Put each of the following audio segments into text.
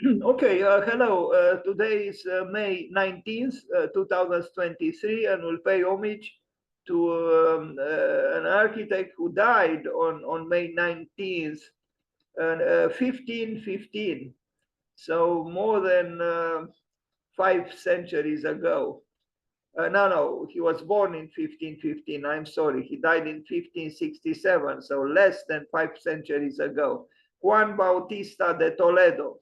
Okay, hello. Today is May 19th, 2023, and we'll pay homage to an architect who died on May 19th, 1515. So more than 5 centuries ago. No, he was born in 1515. I'm sorry, he died in 1567, so less than 5 centuries ago. Juan Bautista de Toledo.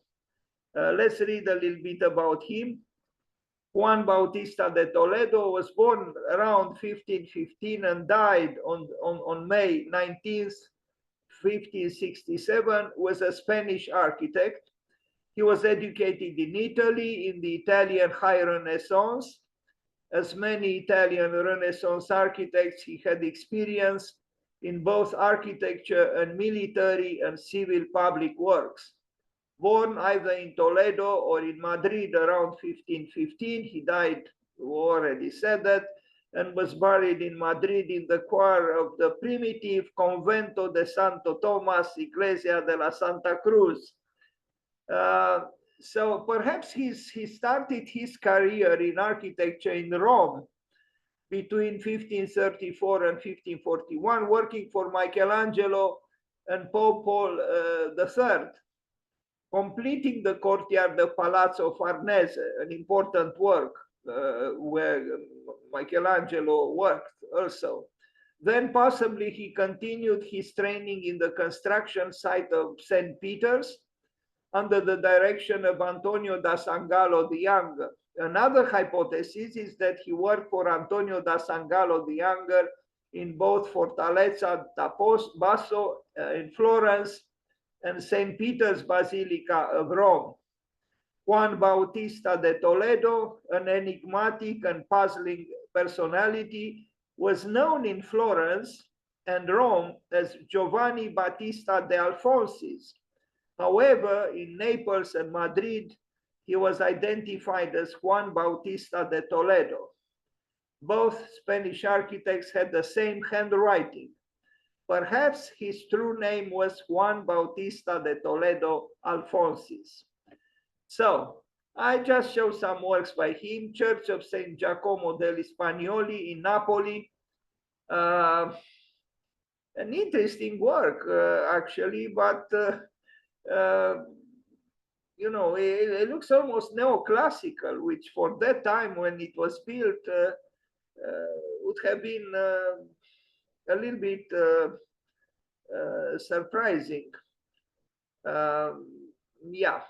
Let's read a little bit about him. Juan Bautista de Toledo was born around 1515 and died on May 19th, 1567, was a Spanish architect. He was educated in Italy in the Italian High Renaissance. As many Italian Renaissance architects, he had experience in both architecture and military and civil public works. Born either in Toledo or in Madrid around 1515, he died, we already said that, and was buried in Madrid in the choir of the primitive Convento de Santo Tomas, Iglesia de la Santa Cruz. So perhaps he started his career in architecture in Rome between 1534 and 1541, working for Michelangelo and Pope Paul III, completing the courtyard of Palazzo Farnese, an important work where Michelangelo worked also. Then possibly he continued his training in the construction site of St. Peter's under the direction of Antonio da Sangallo the Younger. Another hypothesis is that he worked for Antonio da Sangallo the Younger in both Fortaleza da Basso in Florence and St. Peter's Basilica of Rome. Juan Bautista de Toledo, an enigmatic and puzzling personality, was known in Florence and Rome as Giovanni Battista de Alfonsis. However, in Naples and Madrid, he was identified as Juan Bautista de Toledo. Both Spanish architects had the same handwriting. Perhaps his true name was Juan Bautista de Toledo Alfonsis. So, I just show some works by him. Church of St. Giacomo degli Spagnoli in Napoli. An interesting work, actually, but you know, it looks almost neoclassical, which for that time when it was built would have been a little bit surprising. Yeah.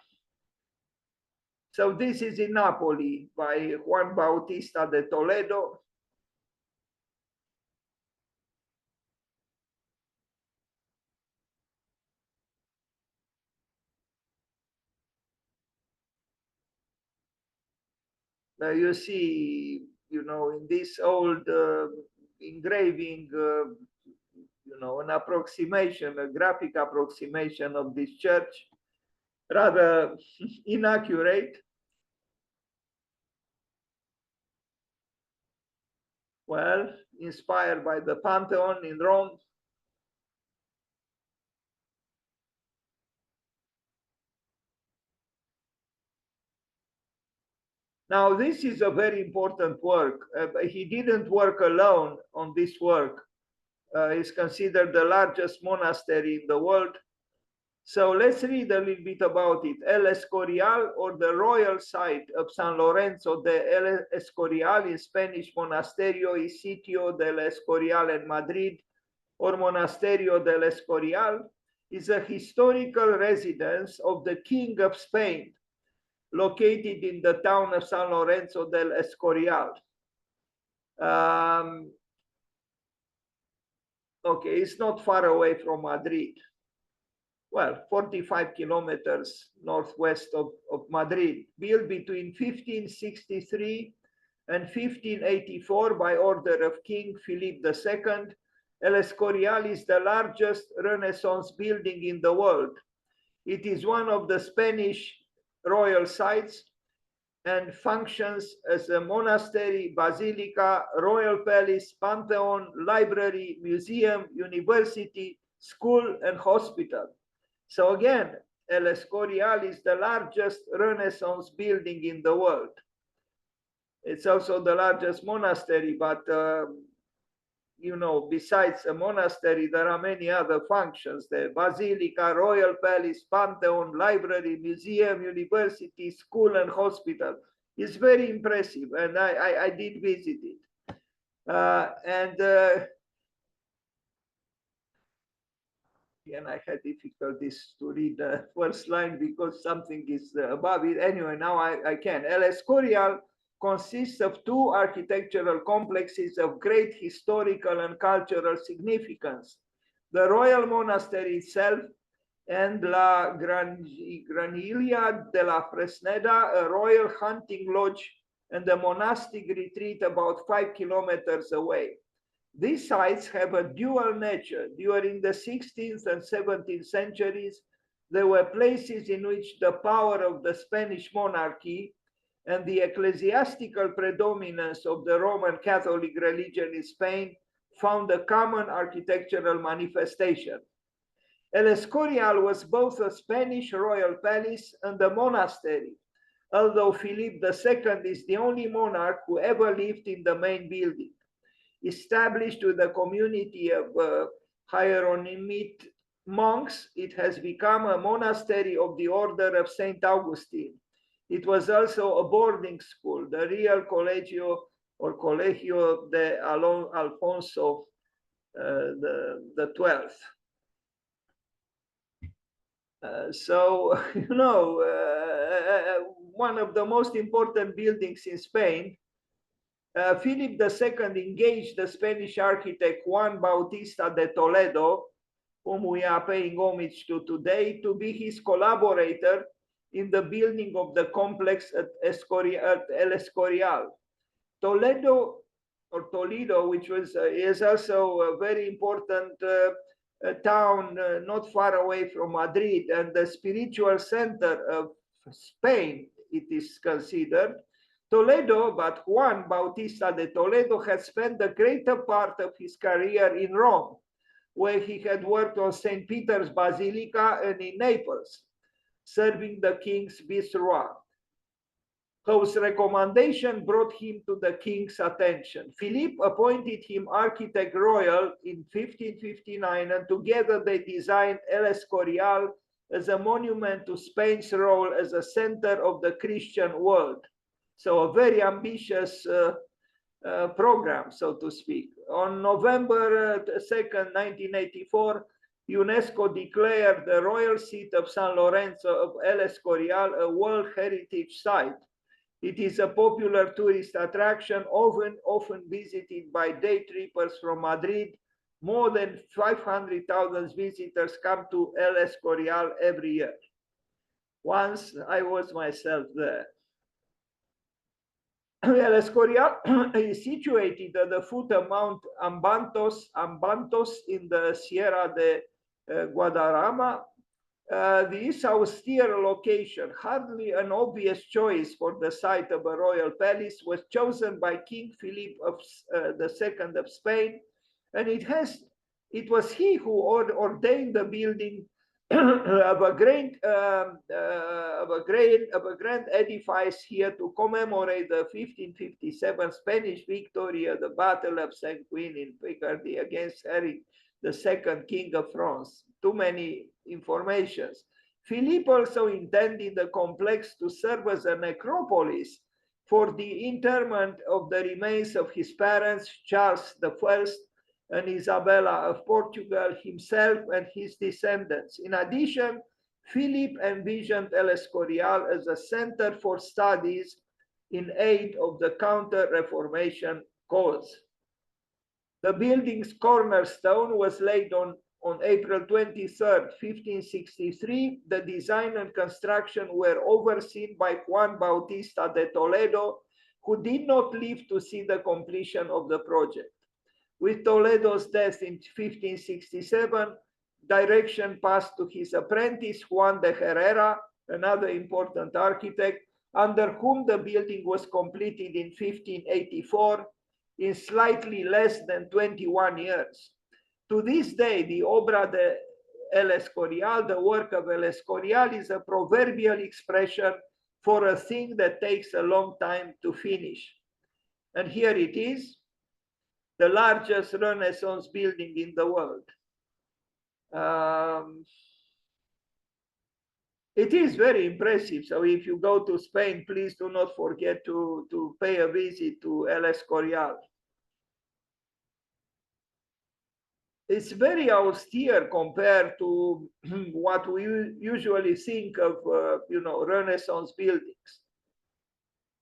So this is in Napoli by Juan Bautista de Toledo. You see, you know, in this old engraving, you know, an approximation, a graphic approximation of this church, rather inaccurate. Well, inspired by the Pantheon in Rome. Now, this is a very important work. He didn't work alone on this work. It's considered the largest monastery in the world. So let's read a little bit about it. El Escorial, or the royal site of San Lorenzo de El Escorial in Spanish, Monasterio y Sitio del Escorial in Madrid, or Monasterio del Escorial, is a historical residence of the King of Spain, located in the town of San Lorenzo del Escorial. Okay, it's not far away from Madrid. Well, 45 kilometers northwest of Madrid, built between 1563 and 1584 by order of King Philip II. El Escorial is the largest Renaissance building in the world. It is one of the Spanish royal sites and functions as a monastery, basilica, royal palace, pantheon, library, museum, university, school, and hospital. So again, El Escorial is the largest Renaissance building in the world. It's also the largest monastery, but you know, besides a monastery, there are many other functions. The basilica, royal palace, pantheon, library, museum, university, school, and hospital. It's very impressive, and I did visit it. Again, I had difficulties to read the first line because something is above it. Anyway, now I can. El Escorial consists of two architectural complexes of great historical and cultural significance: the royal monastery itself and La Granilla de la Fresneda, a royal hunting lodge, and a monastic retreat about 5 kilometers away. These sites have a dual nature. During the 16th and 17th centuries, there were places in which the power of the Spanish monarchy and the ecclesiastical predominance of the Roman Catholic religion in Spain found a common architectural manifestation. El Escorial was both a Spanish royal palace and a monastery, although Philip II is the only monarch who ever lived in the main building. Established with a community of Hieronymite monks, it has become a monastery of the Order of St. Augustine. It was also a boarding school, the Real Colegio or Colegio de Alfonso the 12th. So, you know, one of the most important buildings in Spain. Philip II engaged the Spanish architect Juan Bautista de Toledo, whom we are paying homage to today, to be his collaborator in the building of the complex at El Escorial. Toledo, which is also a very important town not far away from Madrid and the spiritual center of Spain, it is considered. Toledo, but Juan Bautista de Toledo had spent the greater part of his career in Rome, where he had worked on St. Peter's Basilica and in Naples, serving the king's viceroy, whose recommendation brought him to the king's attention. Philippe appointed him architect royal in 1559, and together they designed El Escorial as a monument to Spain's role as a center of the Christian world. So a very ambitious program, so to speak. On November 2nd, 1984, UNESCO declared the royal seat of San Lorenzo of El Escorial a World Heritage Site. It is a popular tourist attraction, often visited by day trippers from Madrid. More than 500,000 visitors come to El Escorial every year. Once I was myself there. El Escorial is situated at the foot of Mount Ambantos in the Sierra de Guadarrama. This austere location, hardly an obvious choice for the site of a royal palace, was chosen by King Philip II of Spain, and it was he who ordained the building of a grand edifice here to commemorate the 1557 Spanish victory at the Battle of St. Queen in Picardy against Henry II, King of France. Too many informations. Philippe also intended the complex to serve as a necropolis for the interment of the remains of his parents, Charles I and Isabella of Portugal, himself and his descendants. In addition, Philip envisioned El Escorial as a center for studies in aid of the Counter-Reformation cause. The building's cornerstone was laid on April 23rd, 1563. The design and construction were overseen by Juan Bautista de Toledo, who did not live to see the completion of the project. With Toledo's death in 1567, direction passed to his apprentice, Juan de Herrera, another important architect, under whom the building was completed in 1584 in slightly less than 21 years. To this day, the Obra de El Escorial, the work of El Escorial, is a proverbial expression for a thing that takes a long time to finish. And here it is, the largest Renaissance building in the world. It is very impressive. So if you go to Spain, please do not forget to pay a visit to El Escorial. It's very austere compared to what we usually think of, Renaissance buildings.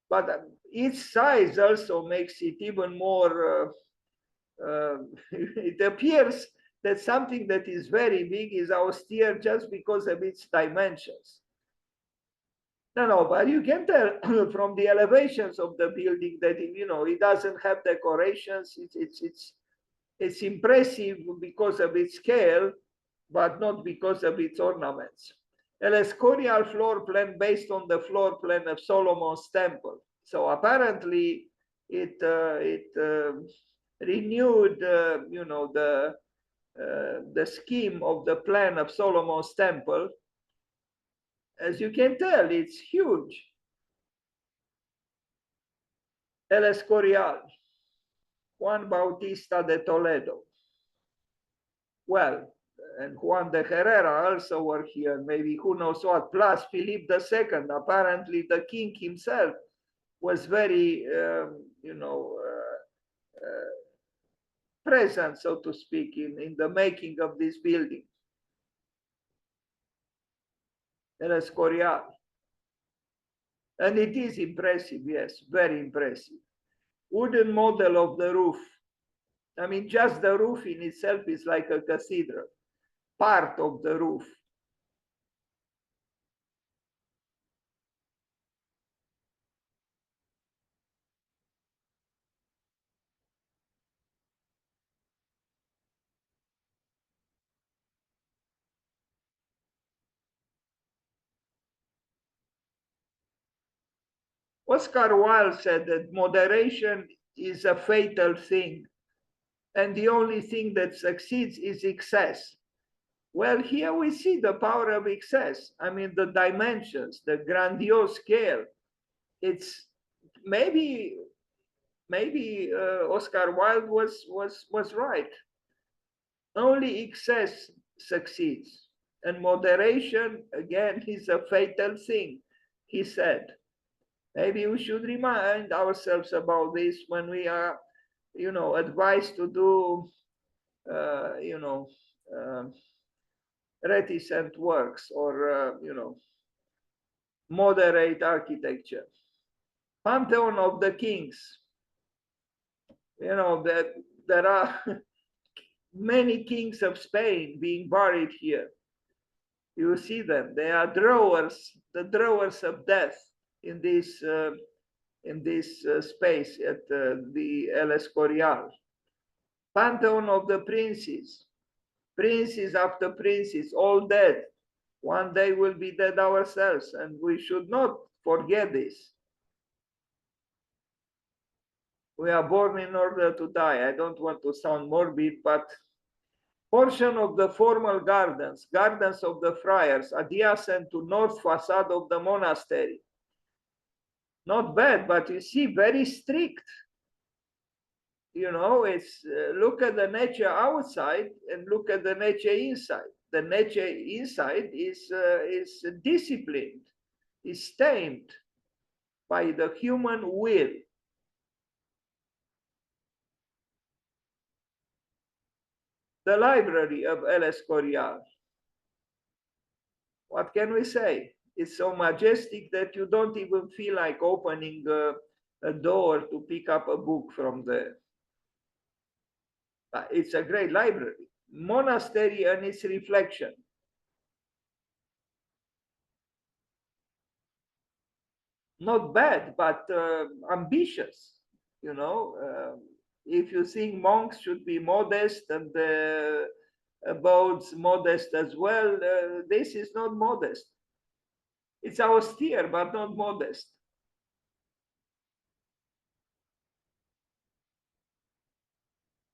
But its size also makes it even more, it appears that something that is very big is austere just because of its dimensions. No, but you can tell from the elevations of the building that, it doesn't have decorations. It's impressive because of its scale, but not because of its ornaments. El Escorial floor plan based on the floor plan of Solomon's temple. So apparently it renewed, the scheme of the plan of Solomon's temple. As you can tell, it's huge. El Escorial, Juan Bautista de Toledo. Well, and Juan de Herrera also were here, maybe who knows what. Plus, Philip II, apparently the king himself was very, present, so to speak, in the making of this building. El Escorial. And it is impressive, yes, very impressive. Wooden model of the roof. I mean, just the roof in itself is like a cathedral, part of the roof. Oscar Wilde said that moderation is a fatal thing, and the only thing that succeeds is excess. Well, here we see the power of excess. I mean, the dimensions, the grandiose scale. It's maybe Oscar Wilde was right. Only excess succeeds, and moderation again is a fatal thing, he said. Maybe we should remind ourselves about this when we are, advised to do, reticent works or, moderate architecture. Pantheon of the Kings. That there are many kings of Spain being buried here. You see them. They are drawers, the drawers of death in this space at the El Escorial. Pantheon of the princes. Princes after princes, all dead. One day we'll be dead ourselves, and we should not forget this. We are born in order to die. I don't want to sound morbid, but portion of the formal gardens, gardens of the friars, adjacent to north facade of the monastery. Not bad, but you see, very strict. It's look at the nature outside and look at the nature inside. The nature inside is disciplined, is tamed by the human will. The library of El Escorial. What can we say? It's so majestic that you don't even feel like opening a door to pick up a book from there. It's a great library. Monastery and its reflection. Not bad, but ambitious. If you think monks should be modest and the abodes modest as well, this is not modest. It's austere, but not modest.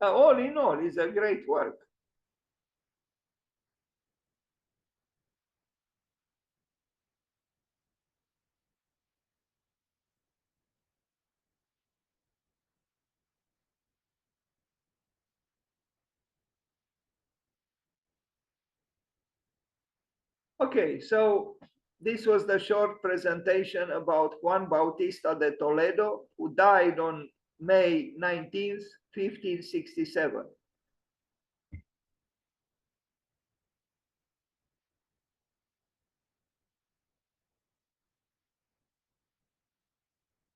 All in all, it's a great work. Okay, so this was the short presentation about Juan Bautista de Toledo, who died on May 19th, 1567.